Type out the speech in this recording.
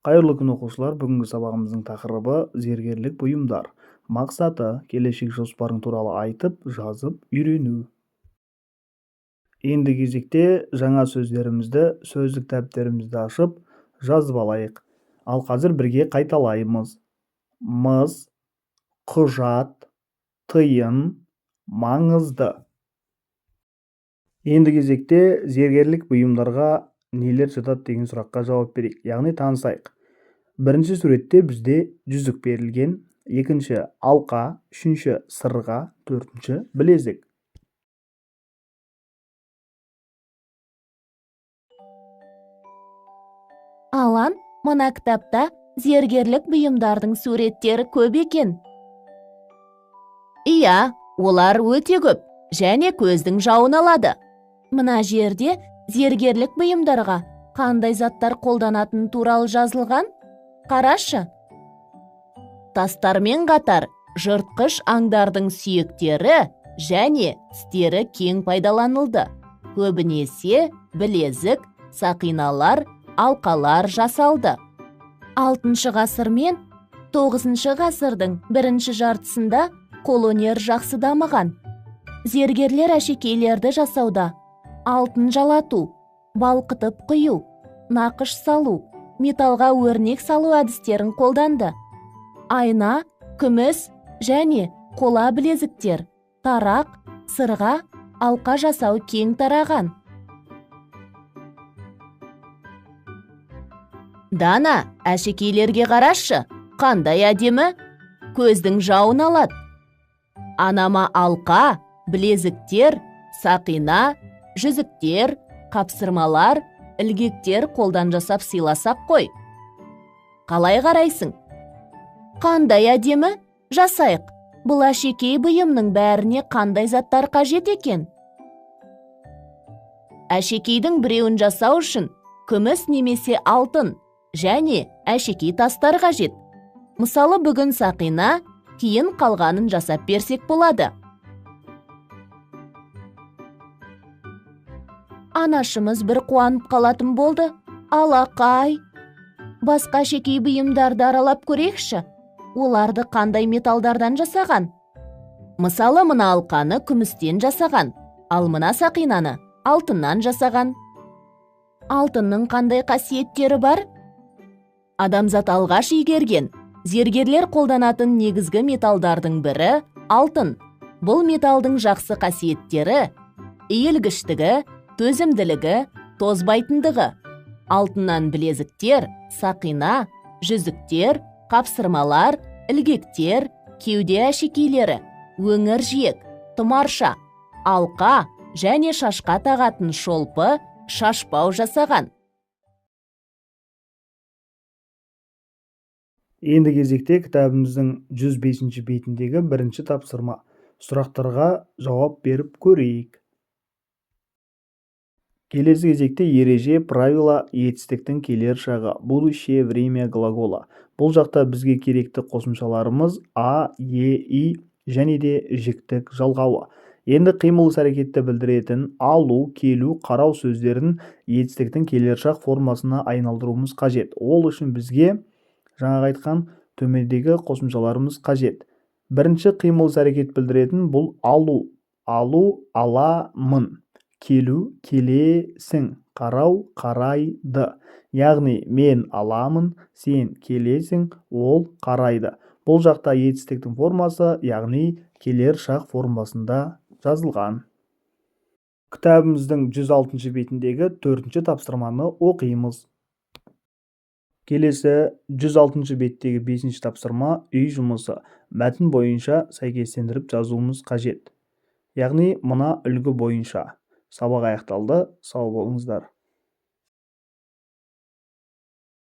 Қайырлы күн оқушылар, бүгінгі сабағымыздың тақырыбы зергерлік бұйымдар. Мақсаты келешек жоспарың туралы айтып, жазып, үйрену. Енді кезекте жаңа сөздерімізді, сөздік дәптерімізді ашып, жазып алайық. Ал қазір бірге қайталаймыз. Мыс, құжат, тиын, маңызды. Енді кезекте зергерлік бұйымдарға нелер жатады деген сұраққа жауап берейік, яғни танысайық. Бірінші суретте бізде жүзік берілген, екінші алқа, үшінші сырға, төртінші білезік. Алан, мына кітапта зергерлік бұйымдардың суреттері көп екен. Иә, олар өте көп және көздің жауын алады. Мына жерде зергерлік бұйымдарға қандай заттар қолданатын туралы жазылған? Қарашы. Тастармен қатар жыртқыш аңдардың сүйектері және тістері кең пайдаланылды. Көбінесе білезік, сақиналар, алқалар жасалды. 6 ғасыр мен 9 ғасырдың бірінші жартысында қолөнер жақсы дамыған. Зергерлер әшекейлерді жасауда алтын жалату, балқытып құю, нақыш салу, металға өрнек салу әдістерін қолданды. Айна, күміс және қола білезіктер, тарақ, сырға, алқа жасау кең тараған. Дана, әшекейлерге қарашы, қандай әдемі, көздің жауын алады. Анама алқа, білезіктер, сақина, жүзіктер, қапсырмалар, ілгектер қолдан жасап сыйласақ қой. Қалай қарайсың? Қандай әдемі? Жасайық. Бұл әшекей бұйымның бәріне қандай заттар қажет екен? Әшекейдің біреуін жасау үшін күміс немесе алтын және әшекей тастар қажет. Мысалы, бүгін сақина, кейін қалғанын жасап берсек болады. Анашымыз бір қуанып қалатын болды. Алақай. Басқа әшекей бұйымдарды аралап көрейікші. Оларды қандай металдардан жасаған? Мысалы, мына алқаны күмістен жасаған, ал мына сақинаны алтыннан жасаған. Алтынның қандай қасиеттері бар? Адамзат алғаш игерген зергерлер қолданатын негізгі металдардың бірі алтын. Бұл металдың жақсы қасиеттері иілгіштігі, төзімділігі, тозбайтындығы. Алтыннан білезіктер, сақина, жүзіктер, қапсырмалар, ілгектер, кеуде әшекейлері, өңір жиек, тұмарша, алқа және шашқа тағатын шолпы, шашбау жасаған. Енді кезекте кітабымыздың 105 бетіндегі бірінші тапсырма. Сұрақтарға жауап беріп көрейік. Келесі кезекте ереже, правила, етістіктің келер шағы, будущее время глагола. Бұл жақта бізге керекті қосымшаларымыз а, е, и және де жіктік жалғауы. Енді қимыл әрекетті білдіретін алу, келу, қарау сөздерін етістіктің келер шақ формасына айналдыруымыз қажет. Ол үшін бізге жаңа айтқан төмендегі қосымшаларымыз қажет. Бірінші қимыл әрекет білдіретін бұл алу. Алу, аламын. Келу, келесің. Қарау, қарайды. Яғни мен аламын, сен келесің, ол қарайды. Бұл жақта етістіктің формасы, яғни келер шақ формасында жазылған. Кітабымыздың 106 бетіндегі 4-ші тапсырманы оқимыз. Келесі 106 беттегі 5-ші тапсырма үй жұмысы. Мәтін бойынша сәйкестендіріп жазуымыз қажет. Яғни мына үлгі бойынша. Сабақ аяқталды. Сау болыңыздар.